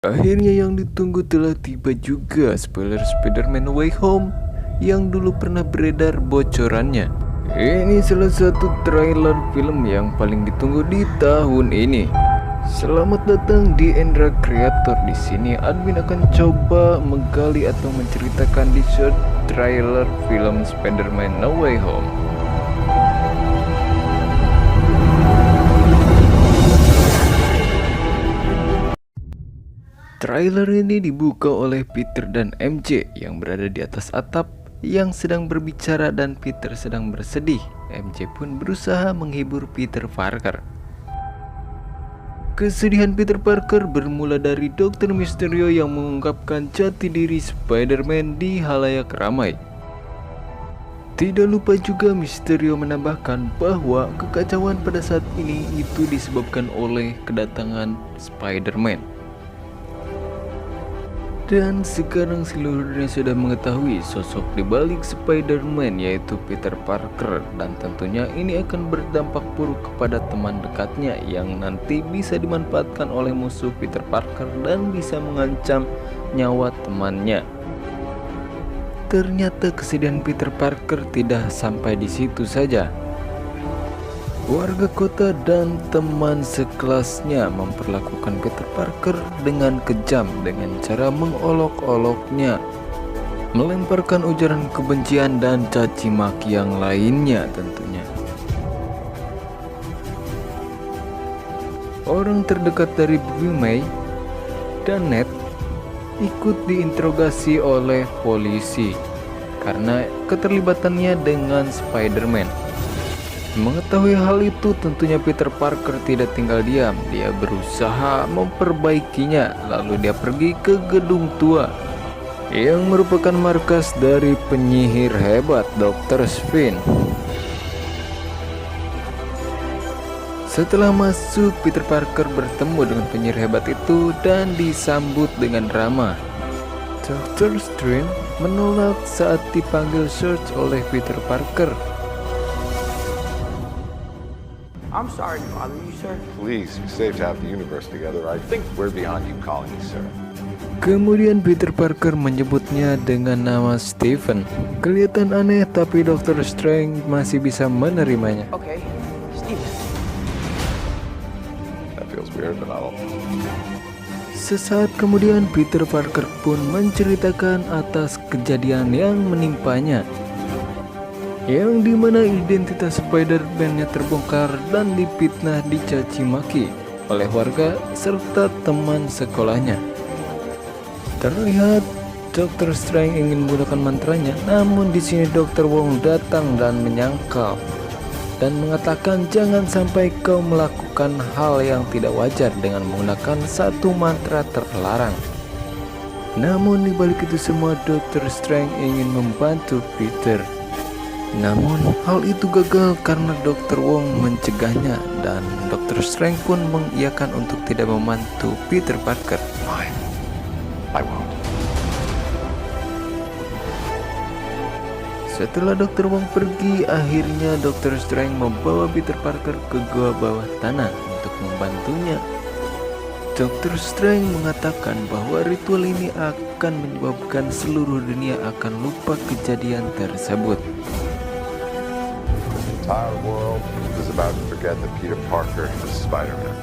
Akhirnya yang ditunggu telah tiba juga, spoiler Spider-Man No Way Home yang dulu pernah beredar bocorannya. Ini salah satu trailer film yang paling ditunggu di tahun ini. Selamat datang di Endra Creator. Di sini admin akan coba menggali atau menceritakan di short trailer film Spider-Man No Way Home. Trailer ini dibuka oleh Peter dan MJ yang berada di atas atap yang sedang berbicara dan Peter sedang bersedih. MJ pun berusaha menghibur Peter Parker. Kesedihan Peter Parker bermula dari Dr. Mysterio yang mengungkapkan jati diri Spider-Man di halayak ramai. Tidak lupa juga Mysterio menambahkan bahwa kekacauan pada saat ini itu disebabkan oleh kedatangan Spider-Man. Dan sekarang seluruh dunia sudah mengetahui sosok di balik Spider-Man, yaitu Peter Parker, dan tentunya ini akan berdampak buruk kepada teman dekatnya yang nanti bisa dimanfaatkan oleh musuh Peter Parker dan bisa mengancam nyawa temannya. Ternyata kesedihan Peter Parker tidak sampai di situ saja. Warga kota dan teman sekelasnya memperlakukan Peter Parker dengan kejam dengan cara mengolok-oloknya, melemparkan ujaran kebencian dan caci maki yang lainnya tentunya. Orang terdekat dari Baby May dan Ned ikut diinterogasi oleh polisi karena keterlibatannya dengan Spider-Man. Mengetahui hal itu, tentunya Peter Parker tidak tinggal diam. Dia berusaha memperbaikinya. Lalu dia pergi ke gedung tua yang merupakan markas dari penyihir hebat Dr. Strange. Setelah masuk, Peter Parker bertemu dengan penyihir hebat itu dan disambut dengan ramah. Dr. Strange menolak saat dipanggil Surge oleh Peter Parker. I'm sorry to bother you, sir. Please, we saved half the universe together. I think we're beyond you calling me sir. Kemudian Peter Parker menyebutnya dengan nama Stephen. Kelihatan aneh, tapi Dr. Strange masih bisa menerimanya. Okay, Steven. That feels weird, but I'll... Sesaat kemudian Peter Parker pun menceritakan atas kejadian yang menimpanya, yang dimana identitas Spider-Man-nya terbongkar dan dipitnah dicaci maki oleh warga serta teman sekolahnya. Terlihat Dr. Strange ingin menggunakan mantranya, namun di sini Dr. Wong datang dan menyangkal dan mengatakan jangan sampai kau melakukan hal yang tidak wajar dengan menggunakan satu mantra terlarang. Namun di balik itu semua Dr. Strange ingin membantu Peter. Namun hal itu gagal karena Dr. Wong mencegahnya dan Dr. Strange pun mengiyakan untuk tidak membantu Peter Parker. Fine. I won't. Setelah Dr. Wong pergi, akhirnya Dr. Strange membawa Peter Parker ke gua bawah tanah untuk membantunya. Dr. Strange mengatakan bahwa ritual ini akan menyebabkan seluruh dunia akan lupa kejadian tersebut. The entire world is about to forget that Peter Parker is Spider-Man.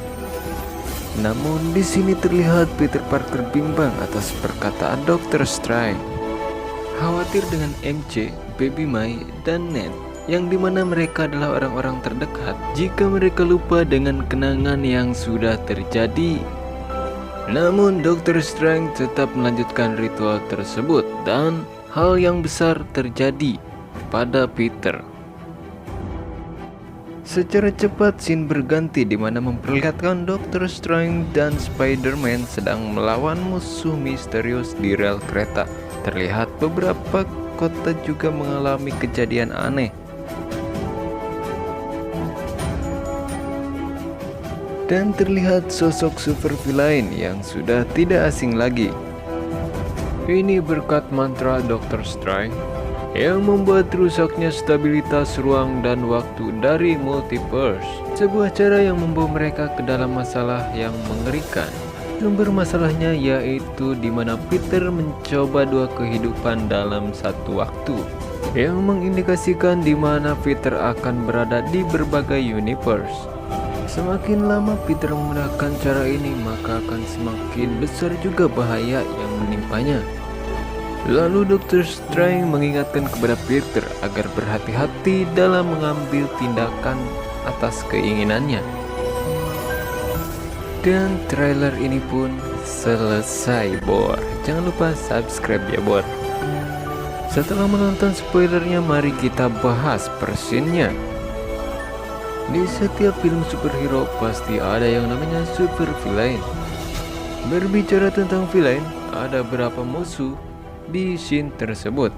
Namun di sini terlihat Peter Parker bimbang atas perkataan Dr. Strange. Khawatir dengan MJ, Baby May, dan Ned, yang dimana mereka adalah orang-orang terdekat jika mereka lupa dengan kenangan yang sudah terjadi. Namun Dr. Strange tetap melanjutkan ritual tersebut dan hal yang besar terjadi pada Peter. Secara cepat scene berganti di mana memperlihatkan Dr. Strange dan Spider-Man sedang melawan musuh misterius di rel kereta. Terlihat beberapa kota juga mengalami kejadian aneh. Dan terlihat sosok super villain yang sudah tidak asing lagi. Ini berkat mantra Dr. Strange yang membuat rusaknya stabilitas ruang dan waktu dari multiverse, sebuah cara yang membawa mereka ke dalam masalah yang mengerikan. Sumber masalahnya yaitu di mana Peter mencoba dua kehidupan dalam satu waktu, yang mengindikasikan di mana Peter akan berada di berbagai universe. Semakin lama Peter menggunakan cara ini, maka akan semakin besar juga bahaya yang menimpanya. Lalu Dr. Strange mengingatkan kepada Peter agar berhati-hati dalam mengambil tindakan atas keinginannya. Dan trailer ini pun selesai, Bor. Jangan lupa subscribe ya, Bor. Setelah menonton spoilernya, mari kita bahas per scene-nya. Di setiap film superhero pasti ada yang namanya super villain. Berbicara tentang villain, ada berapa musuh di scene tersebut?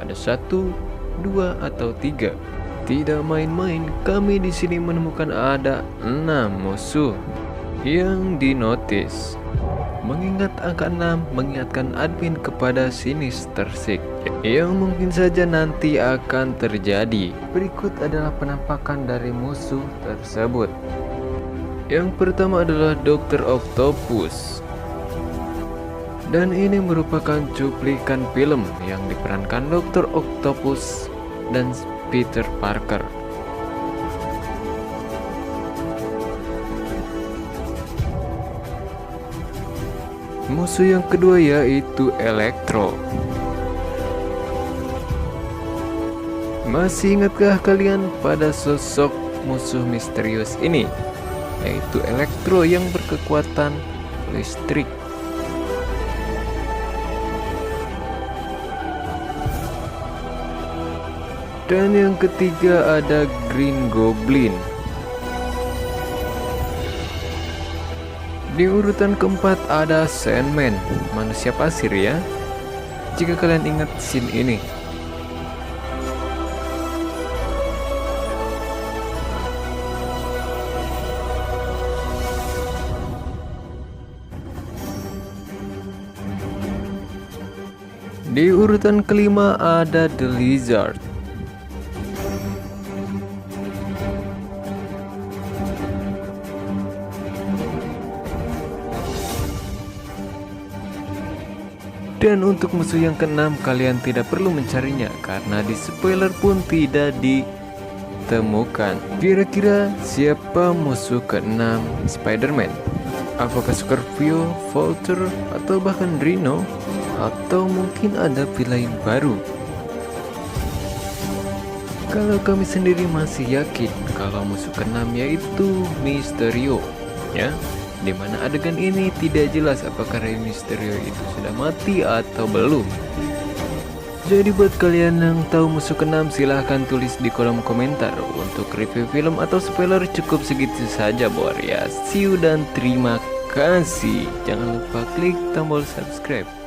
Ada 1, 2, atau 3. Tidak main-main, kami di sini menemukan ada 6 musuh yang dinotis. Mengingat angka 6 mengingatkan admin kepada Sinister Six yang mungkin saja nanti akan terjadi. Berikut adalah penampakan dari musuh tersebut. Yang pertama adalah Dr. Octopus. Dan ini merupakan cuplikan film yang diperankan Dr. Octopus dan Peter Parker. Musuh yang kedua yaitu Electro. Masih ingatkah kalian pada sosok musuh misterius ini? Yaitu Electro yang berkekuatan listrik. Dan yang ketiga ada Green Goblin. Di urutan keempat ada Sandman, manusia pasir ya, jika kalian ingat scene ini. Di urutan kelima ada The Lizard. Dan untuk musuh yang keenam, kalian tidak perlu mencarinya karena di spoiler pun tidak ditemukan. Kira-kira siapa musuh keenam Spider-Man? Apakah Scorpio, Vulture, atau bahkan Rhino? Atau mungkin ada villain baru? Kalau kami sendiri masih yakin kalau musuh keenam yaitu Mysterio, ya. Di mana adegan ini tidak jelas apakah Rey Mysterio itu sudah mati atau belum. Jadi buat kalian yang tahu musuh keenam, silahkan tulis di kolom komentar. Untuk review film atau spoiler cukup segitu saja, Bor ya. See you dan terima kasih. Jangan lupa klik tombol subscribe.